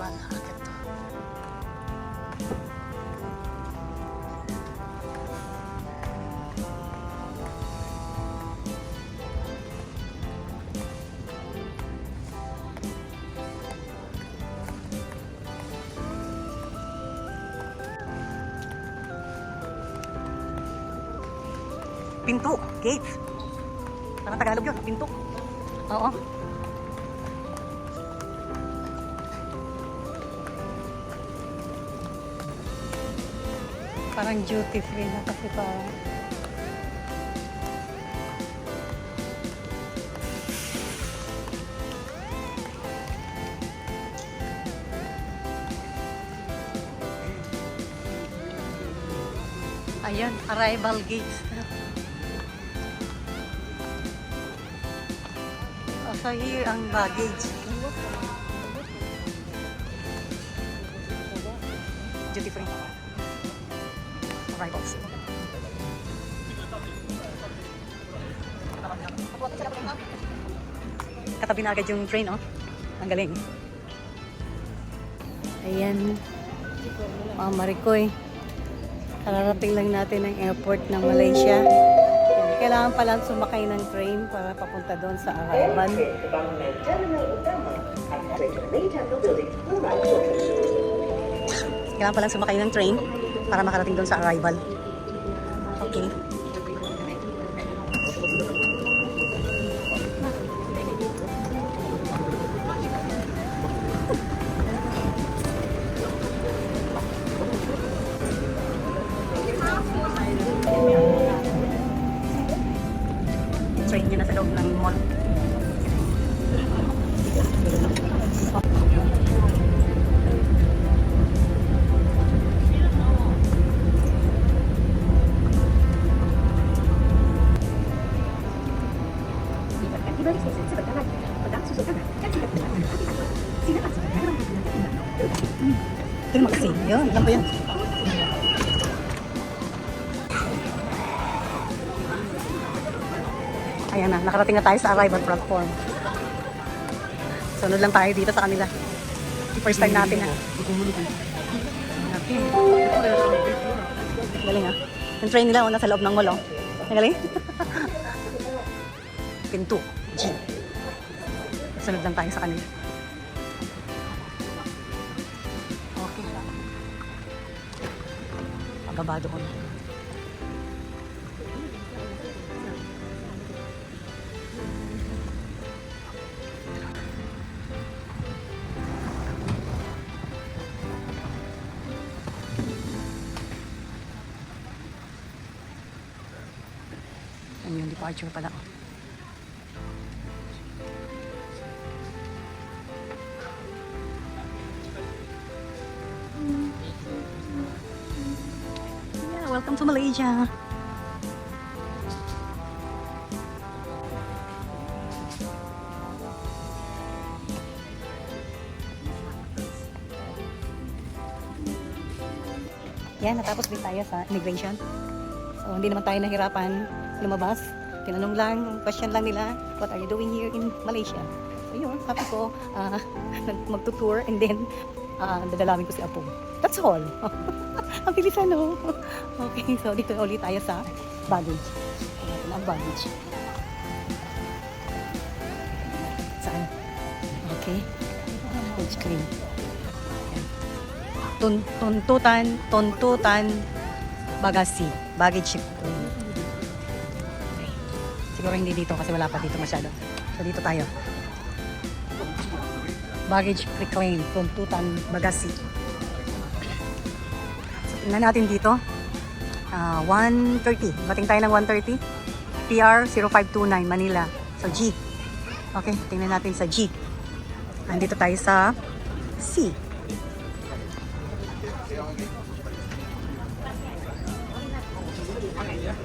arrival. Akit to. Pinto, gate. Parang Tagalog yun, pinto. Oo. Parang duty free na kasi parang. Ayan, arrival gates. So here ang baggage. Duty free. Arrivals. Katabi na agad yung train, oh. Ang galing. Ayan. Mga Maricoy. Kararating lang natin ang airport ng Malaysia. Kailangan pala sumakay ng train para papunta doon sa arrival. Kailangan pala sumakay ng train para makarating doon sa arrival. Okay. Train nyo na sa loob ng mall. Ito yung magazine. Yun, alam ko yun. Ayan na, nakarating na tayo sa arrival platform. Sunod lang tayo dito sa kanila. First time natin ha. Galing ha. Yung train nila nasa loob ng mall. Galing? Pinto. G. Sunod lang tayo sa kanila. Okay. Pababa doon. Yung departure pala. Yeah, welcome to Malaysia. Yan, natapos din tayo sa immigration. So, hindi naman tayo nahirapan lumabas. Tinanong lang, question lang nila, what are you doing here in Malaysia? So yun, sabi ko, magtutour and then dadalawin ko si Apo. That's all. Ang bilis ano. Okay, so dito ulit tayo sa baggage. Ito na ang baggage. Saan? Okay. Baggage claim. Tuntutan, bagasi, baggage ship. Siguro hindi dito kasi wala pa dito masyado. So dito tayo. Baggage reclaim, tuntutan, bagasi. So tingnan natin dito. 1:30. Bating tayo ng 1:30. PR 0529 Manila. So G. Okay, tingnan natin sa G. Andito tayo sa C.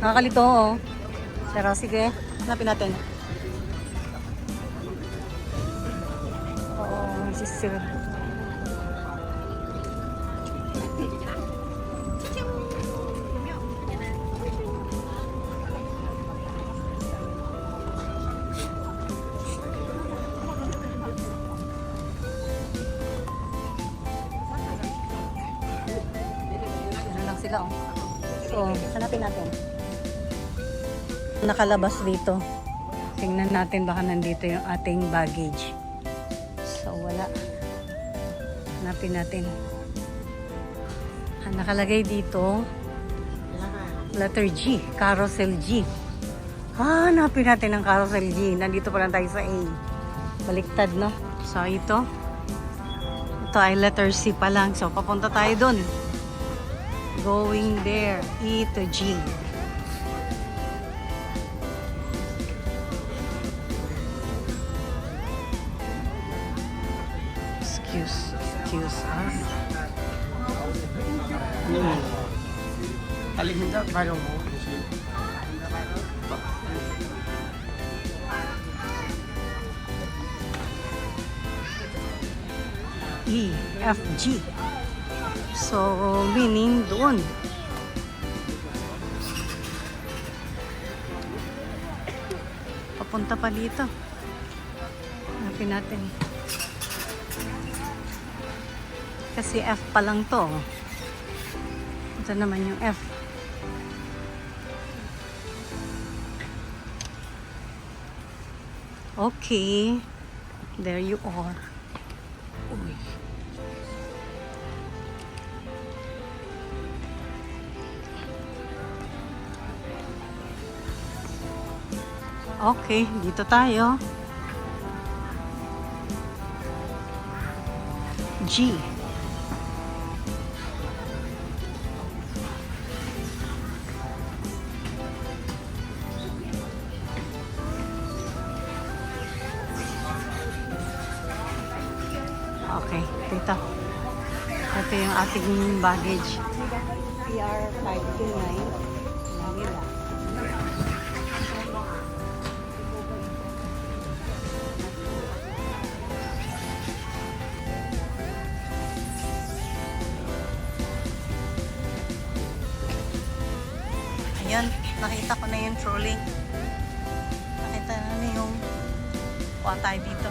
Nakakalito oh. Pero sige, hanapin natin. Oo, sisir. talaga, oh. So, hanapin natin. Nakalabas dito. Tingnan natin baka nandito yung ating baggage. So, wala. Hanapin natin. Nakalagay dito, letter G, carousel G. Hanapin natin ang carousel G. Nandito pa lang tayo sa A. Baliktad, no? So, ito ay letter C pa lang. So, papunta tayo dun. Going there. E to G. Excuse us. Alihinda, parang mo. E, F, G. So, meaning doon. Papunta pa dito. Hanapin natin. Kasi F pa lang to. Ito naman yung F. Okay. There you are. Uy. Okay, dito tayo. G. Okay, dito. Ito yung ating baggage. PR 529 Manila. Ayan, nakita ko na yung trolley. Nakita na yung kuha tayo dito.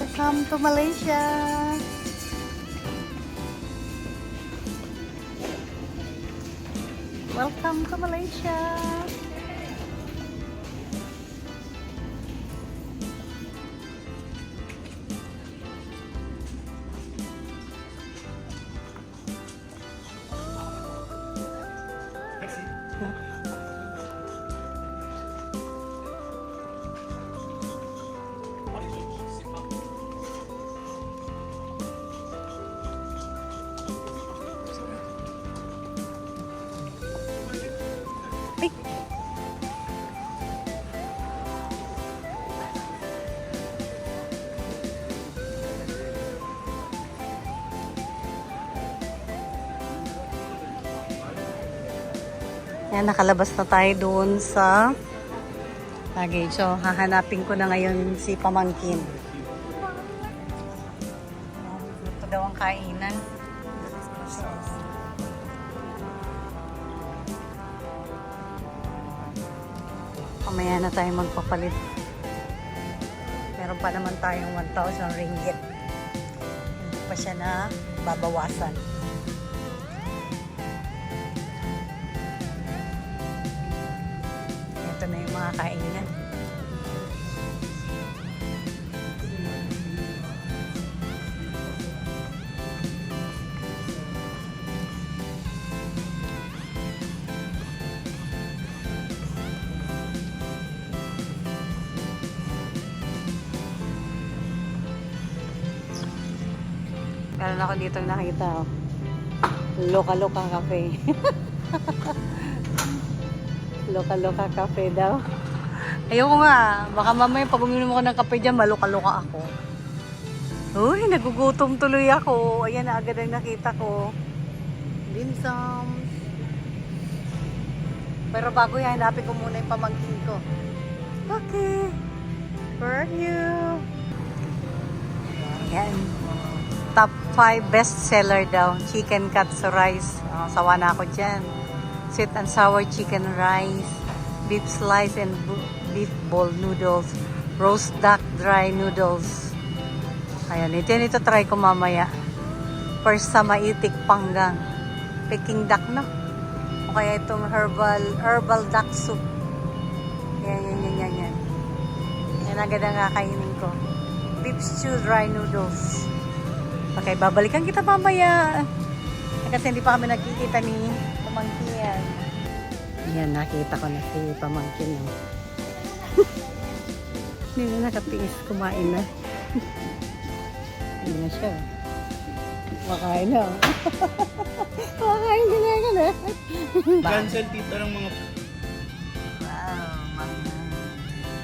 Welcome to Malaysia. Welcome to Malaysia. Ay. Yan, nakalabas na tayo doon sa luggage. So, hahanapin ko na ngayon si pamangkin. Ito daw ang kainan. Mamaya na tayo magpapalit. Meron pa naman tayong 1,000 ringgit. Hindi pa siya na babawasan. Ito na yung mga kainan. Meron ako dito nakita, oh. Loka-loka cafe. Loka-loka cafe daw. Ayoko nga. Baka mamaya pag uminom ako ng kape dyan, maloka-loka ako. Uy, nagugutom tuloy ako. Ayan na agad ang nakita ko. Dim sum. Pero bago yan, hanapin ko muna yung pamangkin ko. Okay. Where are you? Ayan. Top 5 best seller daw. Chicken katsu rice. Sawa na ako dyan. sweet and sour chicken rice, beef slice and beef bowl noodles, roast duck dry noodles. Ayan, ito try ko mamaya. First sa Maitik, Panggang. Peking duck, no? O kaya itong herbal duck soup. Yan. Yan agad ang kakainin ko. Beef stew dry noodles. Okay, babalikan kita mamaya. Kasi hindi pa kami nakikita ni Pamangkin. Yan, nakita ko na si Pamangkin. Hindi na nakatiis, kumain na. Hindi na siya. Makain na. Makain ka na. Cancel tito ng mga... Wow, mga...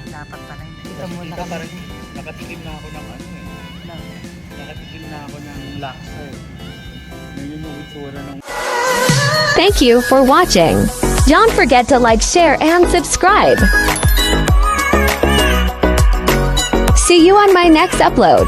Dapat pala. Dito muna Tita, kami. parang nakatikim na ako ng ano eh. No. Nakatikim na ako ng laksa eh. Yun yung itsura ng... Thank you for watching. Don't forget to like, share, and subscribe. See you on my next upload.